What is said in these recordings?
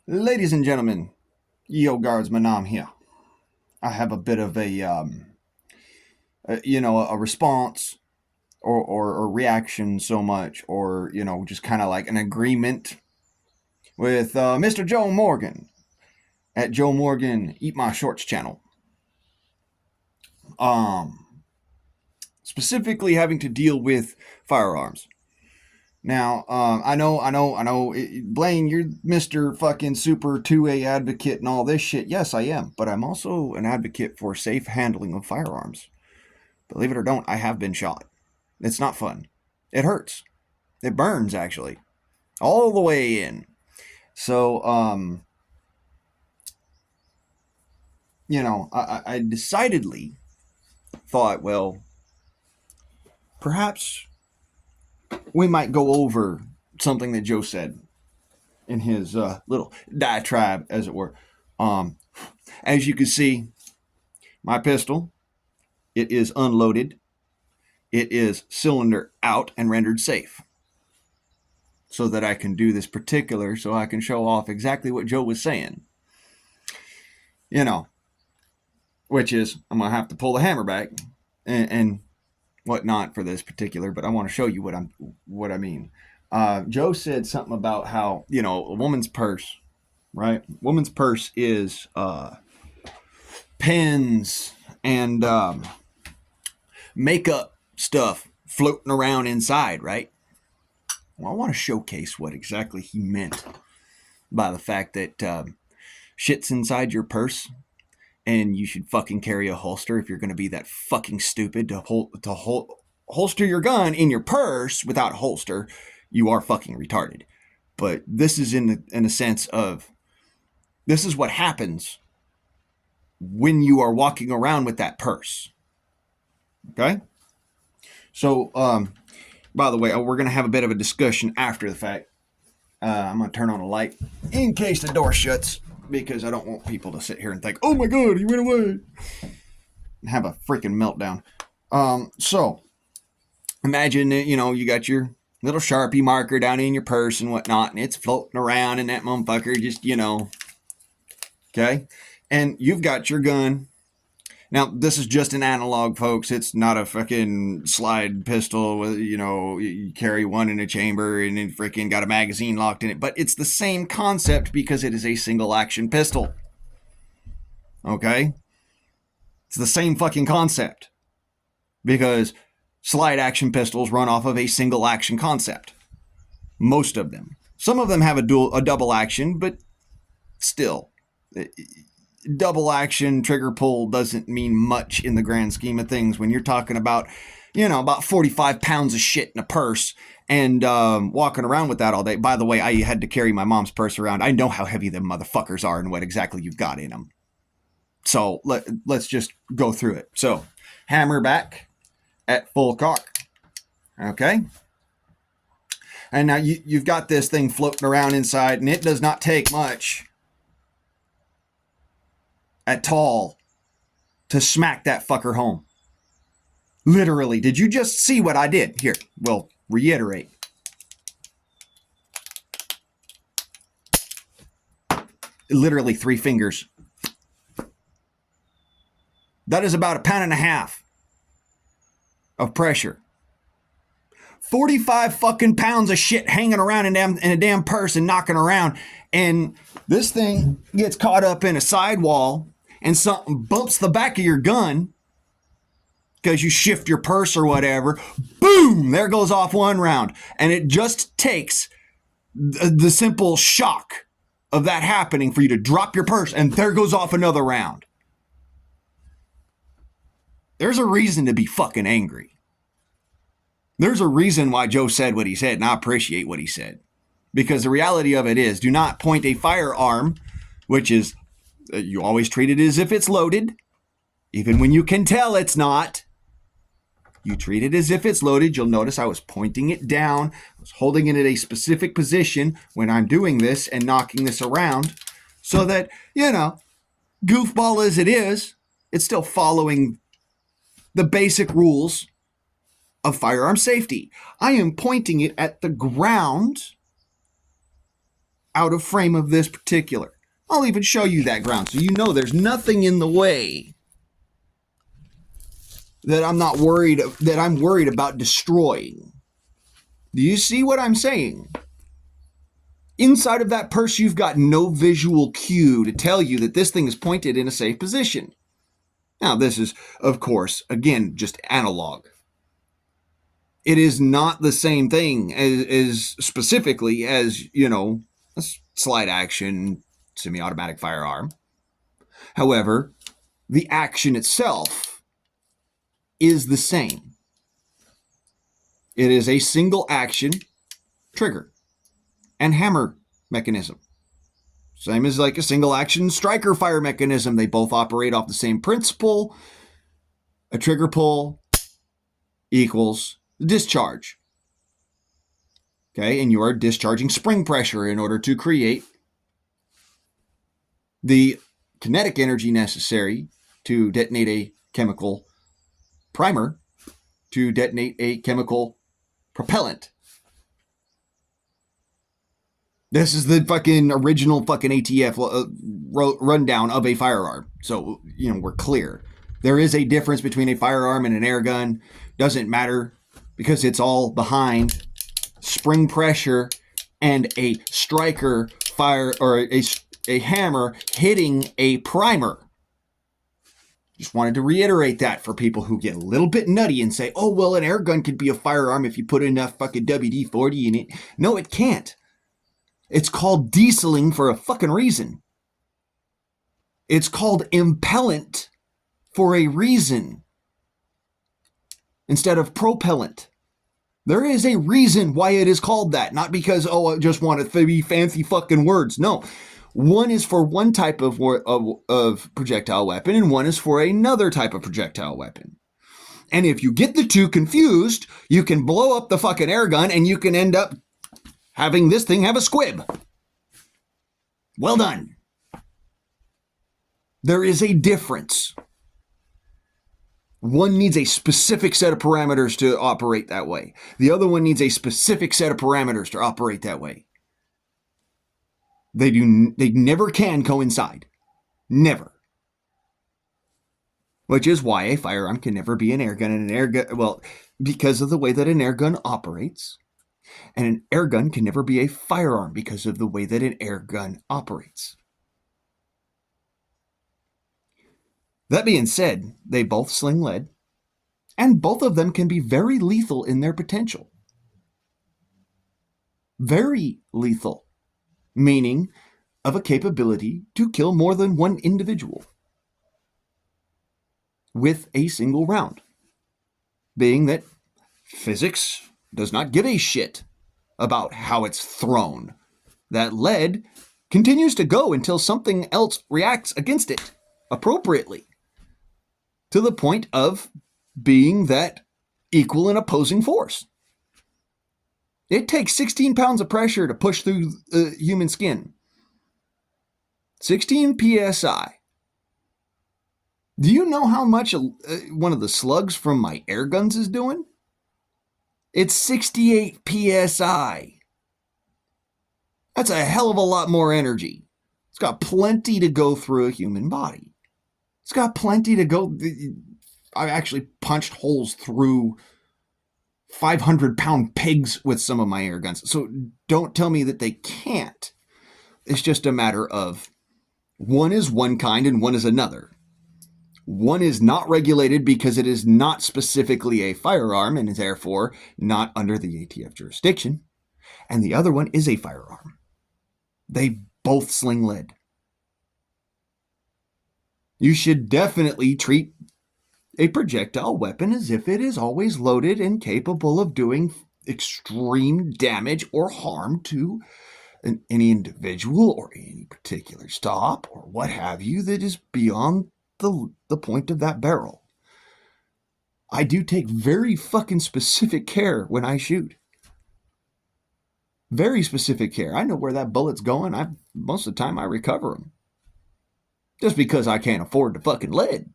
Ladies and gentlemen, Yo Guardsman Nam here. I have a bit of a response or reaction so much, or, just kind of like an agreement with Mr. Joe Morgan at Joe Morgan Eat My Shorts channel. Um, Specifically having to deal with firearms. Now, I know, Blaine, you're Mr. fucking super 2A advocate and all this shit. Yes, I am. But I'm also an advocate for safe handling of firearms. Believe it or don't, I have been shot. It's not fun. It hurts. It burns, actually. All the way in. So, I decidedly thought, well, perhaps we might go over something that Joe said in his little diatribe, as it were. Um, as you can see, my pistol, it is unloaded. It is cylinder out and rendered safe, so that I can do this particular, so I can show off exactly what Joe was saying. You know, which is I'm gonna have to pull the hammer back and whatnot for this particular, but I want to show you what I mean. Joe said something about how a woman's purse, right? Woman's purse is pens and makeup stuff floating around inside, right? Well, I want to showcase what exactly he meant by the fact that shit's inside your purse, and you should fucking carry a holster if you're going to be that fucking stupid to holster your gun in your purse without a holster. You are fucking retarded. But this is in a sense of this is what happens when you are walking around with that purse. Okay? So, by the way, we're going to have a bit of a discussion after the fact. I'm going to turn on a light in case the door shuts, because I don't want people to sit here and think, oh my God, he went away, and have a freaking meltdown. So, imagine that, you got your little Sharpie marker down in your purse and whatnot, and it's floating around, and that motherfucker just, okay? And you've got your gun. Now, this is just an analog, folks. It's not a fucking slide pistol with, you carry one in a chamber and it freaking got a magazine locked in it. But it's the same concept because it is a single action pistol. Okay? It's the same fucking concept. Because slide action pistols run off of a single action concept. Most of them. Some of them have a double action, but still. Double action trigger pull doesn't mean much in the grand scheme of things when you're talking about, about 45 pounds of shit in a purse and walking around with that all day. By the way, I had to carry my mom's purse around. I know how heavy them motherfuckers are and what exactly you've got in them. So let's just go through it. So hammer back at full cock. Okay. And now you've got this thing floating around inside, and it does not take much at all to smack that fucker home. Literally. Did you just see what I did? Here, we'll reiterate. Literally 3 fingers. That is about 1.5 pounds of pressure. 45 fucking pounds of shit hanging around in a damn purse and knocking around. And this thing gets caught up in a sidewall and something bumps the back of your gun because you shift your purse or whatever. Boom! There goes off one round. And it just takes the simple shock of that happening for you to drop your purse, and there goes off another round. There's a reason to be fucking angry. There's a reason why Joe said what he said, and I appreciate what he said. Because the reality of it is, do not point a firearm, which is, you always treat it as if it's loaded. Even when you can tell it's not, you treat it as if it's loaded. You'll notice I was pointing it down. I was holding it at a specific position when I'm doing this and knocking this around so that, goofball as it is, it's still following the basic rules of firearm safety. I am pointing it at the ground out of frame of this particular. I'll even show you that ground so you know there's nothing in the way that I'm worried about destroying. Do you see what I'm saying? Inside of that purse, you've got no visual cue to tell you that this thing is pointed in a safe position. Now, this is, of course, again, just analog. It is not the same thing as specifically as, a slide action semi-automatic firearm. However, the action itself is the same. It is a single action trigger and hammer mechanism. Same as like a single action striker fire mechanism. They both operate off the same principle. A trigger pull equals discharge. Okay, and you are discharging spring pressure in order to create the kinetic energy necessary to detonate a chemical primer, to detonate a chemical propellant. This is the fucking original fucking ATF rundown of a firearm. So, we're clear. There is a difference between a firearm and an air gun. Doesn't matter because it's all behind spring pressure and a striker fire or a hammer hitting a primer. Just wanted to reiterate that for people who get a little bit nutty and say, oh, well, an air gun could be a firearm if you put enough fucking WD-40 in it. No, it can't. It's called dieseling for a fucking reason. It's called impellant for a reason instead of propellant. There is a reason why it is called that, not because, I just want it to be fancy fucking words. No, one is for one type of projectile weapon and one is for another type of projectile weapon. And if you get the two confused, you can blow up the fucking air gun and you can end up having this thing have a squib. Well done. There is a difference. One needs a specific set of parameters to operate that way. The other one needs a specific set of parameters to operate that way. They never can coincide. Never. Which is why a firearm can never be an air gun, and an air gun, well, because of the way that an air gun operates. And an air gun can never be a firearm because of the way that an air gun operates. That being said, they both sling lead, and both of them can be very lethal in their potential. Very lethal, meaning of a capability to kill more than one individual with a single round, being that physics does not give a shit about how it's thrown. That lead continues to go until something else reacts against it appropriately, to the point of being that equal and opposing force. It takes 16 pounds of pressure to push through human skin. 16 psi. Do you know how much one of the slugs from my air guns is doing? It's 68 psi. That's a hell of a lot more energy. It's got plenty to go through a human body. It's got plenty to go. I actually punched holes through 500-pound pigs with some of my air guns. So don't tell me that they can't. It's just a matter of one is one kind and one is another. One is not regulated because it is not specifically a firearm and is therefore not under the ATF jurisdiction. And the other one is a firearm. They both sling lead. You should definitely treat a projectile weapon as if it is always loaded and capable of doing extreme damage or harm to any individual or any particular stop or what have you that is beyond the point of that barrel. I do take very fucking specific care when I shoot. Very specific care. I know where that bullet's going. Most of the time I recover them. Just because I can't afford the fucking lead.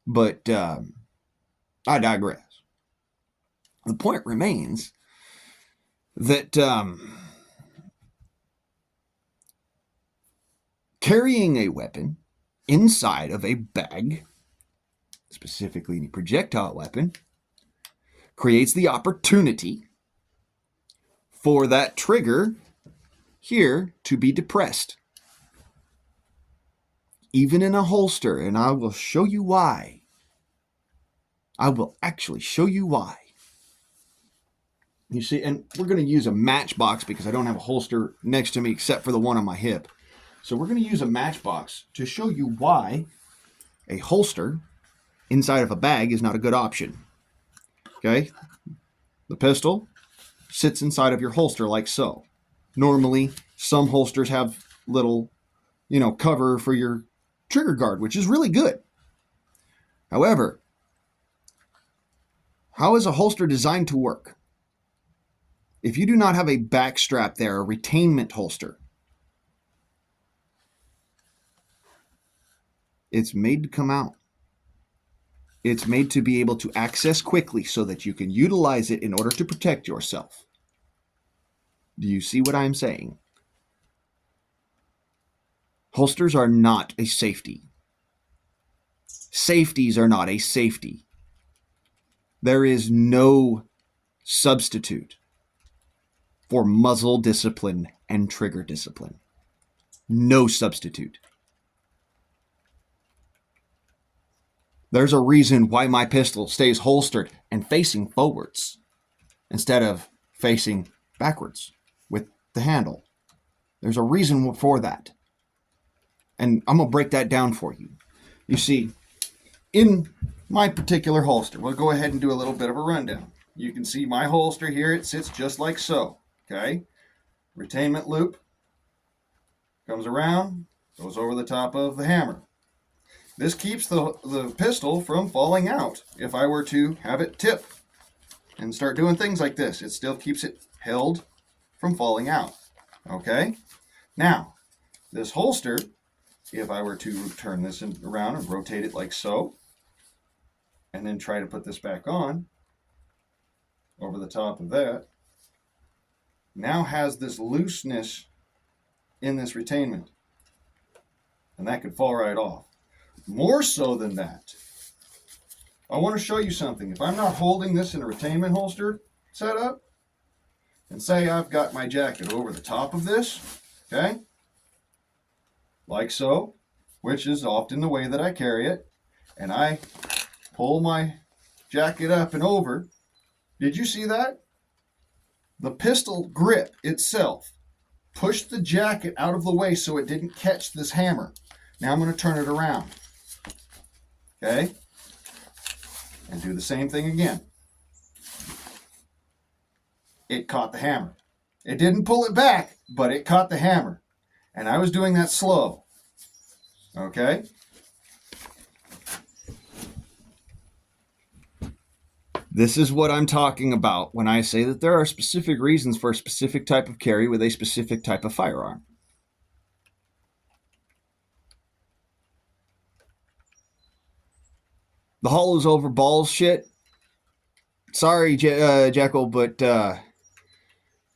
But I digress. The point remains that Carrying a weapon inside of a bag, specifically a projectile weapon, creates the opportunity for that trigger here to be depressed. Even in a holster, and I will show you why. I will actually show you why. You see, and we're going to use a matchbox because I don't have a holster next to me except for the one on my hip. So we're going to use a matchbox to show you why a holster inside of a bag is not a good option. Okay? The pistol sits inside of your holster like so. Normally, some holsters have little, cover for your trigger guard, which is really good. However, how is a holster designed to work? If you do not have a back strap there, a retainment holster, it's made to come out. It's made to be able to access quickly so that you can utilize it in order to protect yourself. Do you see what I'm saying? Holsters are not a safety. Safeties are not a safety. There is no substitute for muzzle discipline and trigger discipline. No substitute. There's a reason why my pistol stays holstered and facing forwards instead of facing backwards with the handle. There's a reason for that. And I'm going to break that down for you. You see, in my particular holster, we'll go ahead and do a little bit of a rundown. You can see my holster here. It sits just like so. Okay? Retainment loop comes around, goes over the top of the hammer. This keeps the pistol from falling out. If I were to have it tip and start doing things like this, it still keeps it held from falling out. Okay? Now, this holster, if I were to turn this around and rotate it like so, and then try to put this back on over the top of that, now has this looseness in this retainment. And that could fall right off. More so than that, I want to show you something. If I'm not holding this in a retainment holster setup, and say I've got my jacket over the top of this, okay, like so, which is often the way that I carry it, and I pull my jacket up and over, did you see that? The pistol grip itself pushed the jacket out of the way so it didn't catch this hammer. Now I'm going to turn it around. Okay? And do the same thing again. It caught the hammer. It didn't pull it back, but it caught the hammer. And I was doing that slow. Okay? This is what I'm talking about when I say that there are specific reasons for a specific type of carry with a specific type of firearm. The hollows over balls shit. Sorry, Jekyll, but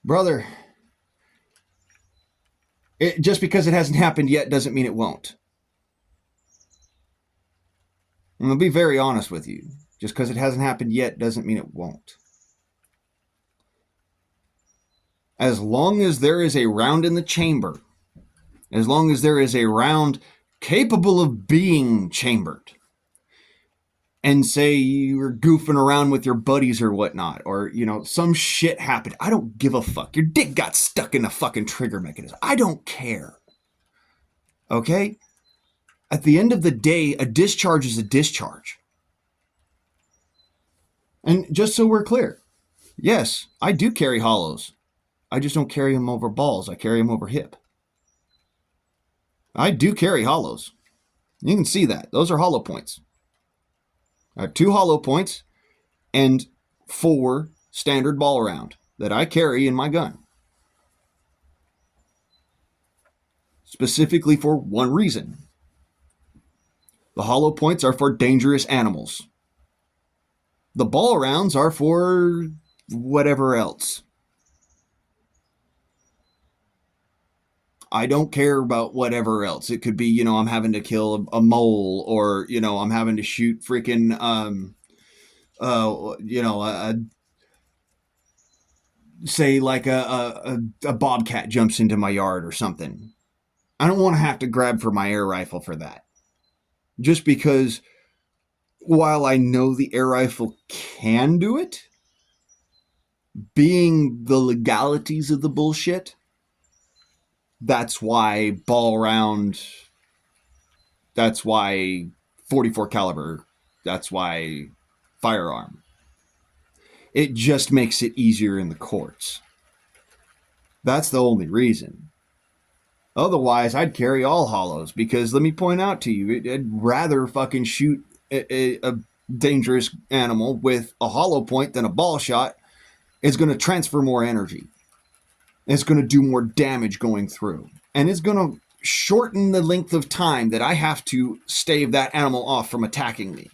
brother, just because it hasn't happened yet doesn't mean it won't. I'm going to be very honest with you. Just because it hasn't happened yet doesn't mean it won't. As long as there is a round in the chamber, as long as there is a round capable of being chambered, and say you were goofing around with your buddies or whatnot, or, some shit happened. I don't give a fuck. Your dick got stuck in the fucking trigger mechanism. I don't care. Okay? At the end of the day, a discharge is a discharge. And just so we're clear, yes, I do carry hollows. I just don't carry them over balls. I carry them over hip. I do carry hollows. You can see that. Those are hollow points. I have 2 hollow points and 4 standard ball round that I carry in my gun. Specifically for one reason. The hollow points are for dangerous animals. The ball rounds are for whatever else. I don't care about whatever else. It could be, I'm having to kill a mole, or, I'm having to shoot freaking, say like a bobcat jumps into my yard or something. I don't want to have to grab for my air rifle for that. Just because while I know the air rifle can do it, being the legalities of the bullshit, that's why ball round, that's why 44 caliber, that's why firearm. It just makes it easier in the courts. That's the only reason. Otherwise, I'd carry all hollows, because let me point out to you, I'd rather fucking shoot a dangerous animal with a hollow point than a ball shot. It's going to transfer more energy. It's going to do more damage going through. And it's going to shorten the length of time that I have to stave that animal off from attacking me.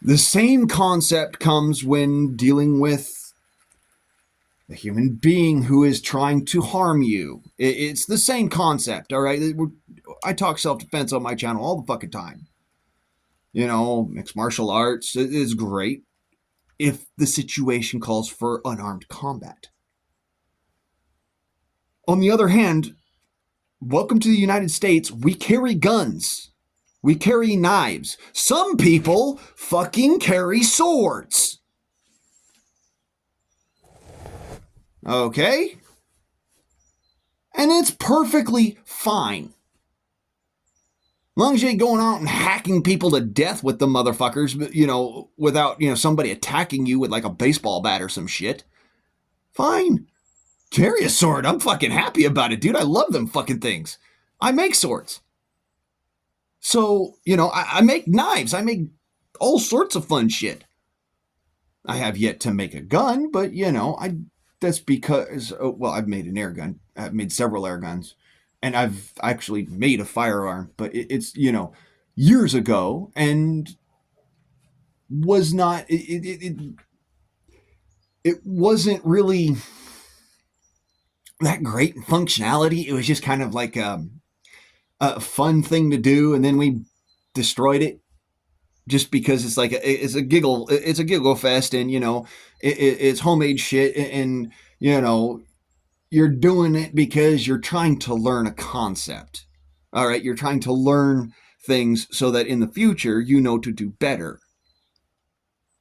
The same concept comes when dealing with a human being who is trying to harm you. It's the same concept, all right? I talk self-defense on my channel all the fucking time. Mixed martial arts is great if the situation calls for unarmed combat. On the other hand, welcome to the United States. We carry guns. We carry knives. Some people fucking carry swords. Okay? And it's perfectly fine. As long as you ain't going out and hacking people to death with the motherfuckers, without, somebody attacking you with like a baseball bat or some shit. Fine. Carry a sword. I'm fucking happy about it, dude. I love them fucking things. I make swords. So, I make knives. I make all sorts of fun shit. I have yet to make a gun, but, that's because, I've made an air gun. I've made several air guns. And I've actually made a firearm, but it's, years ago, and was not, it wasn't really that great functionality. It was just kind of like a fun thing to do, and then we destroyed it just because it's like it's a giggle fest, and it's homemade shit, and you're doing it because you're trying to learn a concept. All right, you're trying to learn things so that in the future to do better.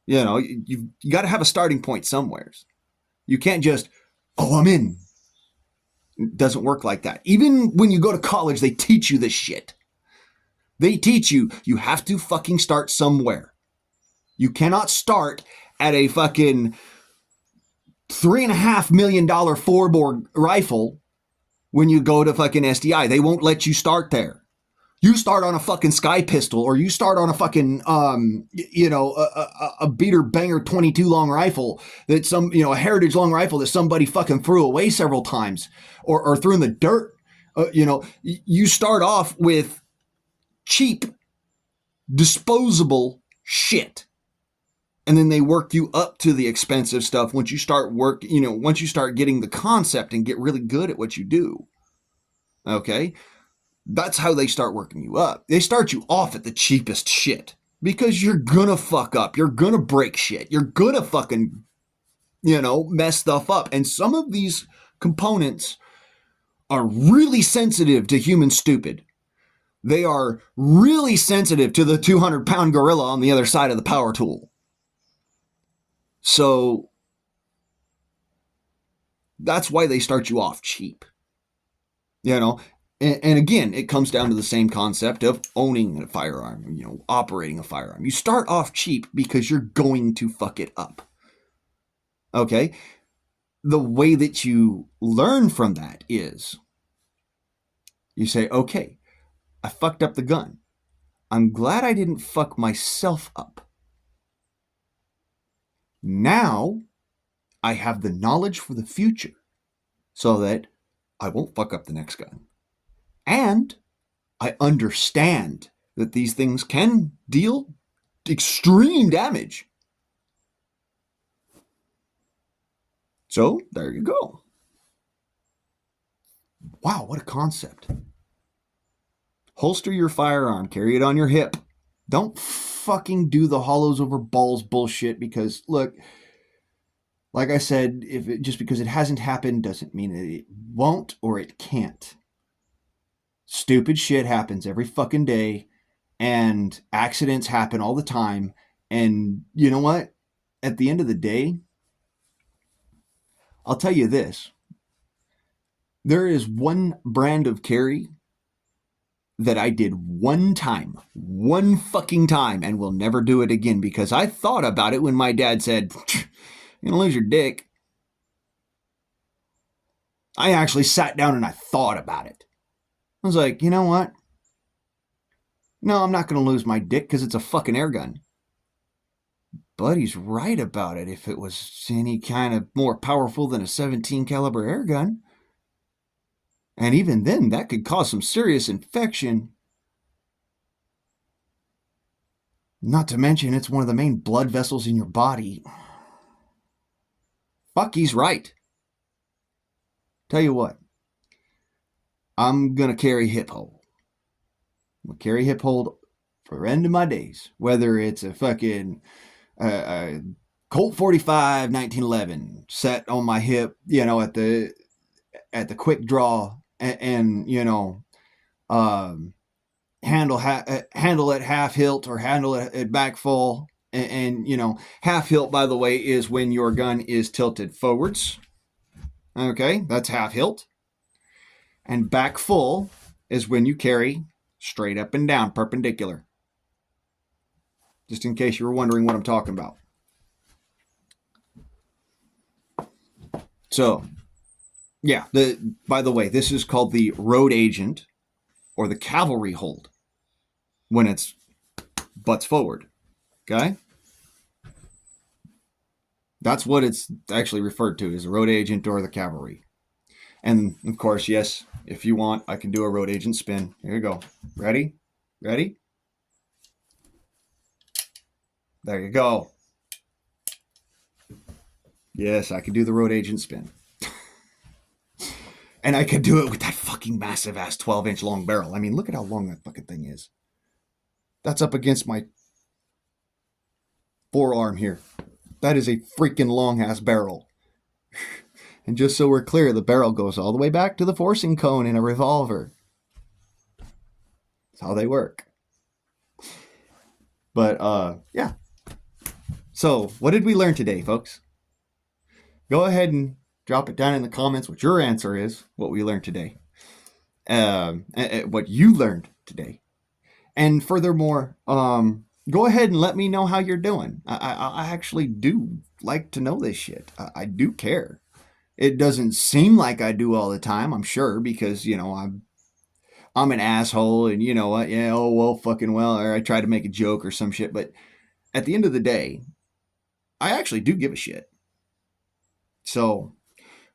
You got to have a starting point somewheres. You can't just, I'm in. It doesn't work like that. Even when you go to college, they teach you this shit. They teach you have to fucking start somewhere. You cannot start at a fucking $3.5 million 4-bore rifle when you go to fucking SDI. They won't let you start there. You start on a fucking Sky pistol, or you start on a fucking, a beater banger 22 long rifle that a heritage long rifle that somebody fucking threw away several times, or threw in the dirt. You start off with cheap, disposable shit. And then they work you up to the expensive stuff once you start once you start getting the concept and get really good at what you do. Okay? That's how they start working you up. They start you off at the cheapest shit, because you're gonna fuck up. You're gonna break shit. You're gonna fucking, mess stuff up. And some of these components are really sensitive to human stupid. They are really sensitive to the 200-pound gorilla on the other side of the power tool. So that's why they start you off cheap. And again, it comes down to the same concept of owning a firearm, operating a firearm. You start off cheap because you're going to fuck it up. Okay? The way that you learn from that is you say, okay, I fucked up the gun. I'm glad I didn't fuck myself up. Now I have the knowledge for the future so that I won't fuck up the next gun. And I understand that these things can deal extreme damage. So there you go. Wow, what a concept. Holster your firearm, carry it on your hip. Don't fucking do the hollows over balls bullshit because, look, like I said, just because it hasn't happened doesn't mean it won't or it can't. Stupid shit happens every fucking day, and accidents happen all the time. And you know what? At the end of the day, I'll tell you this. There is one brand of carry that I did one fucking time, and will never do it again because I thought about it when my dad said, "You're gonna lose your dick." I actually sat down and I thought about it. I was like, you know what? No, I'm not gonna lose my dick because it's a fucking air gun. But he's right about it. If it was any kind of more powerful than a 17 caliber air gun, and even then, that could cause some serious infection. Not to mention, it's one of the main blood vessels in your body. Fuck, he's right. Tell you what, I'm gonna carry hip hold. I'm gonna carry hip hold for the end of my days. Whether it's a fucking Colt 45 1911 set on my hip, at the quick draw, and handle at half hilt or handle it at back full, and half hilt, by the way, is when your gun is tilted forwards. Okay, that's half hilt. And back full is when you carry straight up and down, perpendicular. Just in case you were wondering what I'm talking about. So, yeah, by the way, this is called the road agent or the cavalry hold when it's butts forward. Okay? That's what it's actually referred to as a road agent or the cavalry. And of course, yes, if you want, I can do a road agent spin. Here you go. Ready? Ready? There you go. Yes, I can do the road agent spin. And I could do it with that fucking massive ass 12-inch long barrel. I mean, look at how long that fucking thing is. That's up against my forearm here. That is a freaking long ass barrel. And just so we're clear, the barrel goes all the way back to the forcing cone in a revolver. That's how they work. But, yeah. So, what did we learn today, folks? Go ahead and drop it down in the comments what your answer is, what we learned today. What you learned today. And furthermore, go ahead and let me know how you're doing. I actually do like to know this shit. I do care. It doesn't seem like I do all the time, I'm sure, because, I'm an asshole, and you know what? Yeah, oh, well, fucking well, or I try to make a joke or some shit. But at the end of the day, I actually do give a shit. So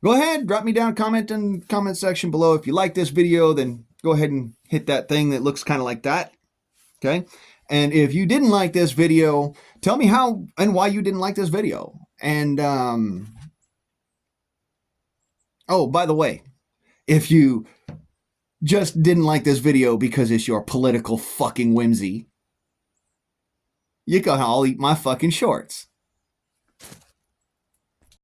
go ahead, drop me down a comment in the comment section below. If you like this video, then go ahead and hit that thing that looks kind of like that. Okay? And if you didn't like this video, tell me how and why you didn't like this video. And, oh, by the way, if you just didn't like this video because it's your political fucking whimsy, you can all eat my fucking shorts.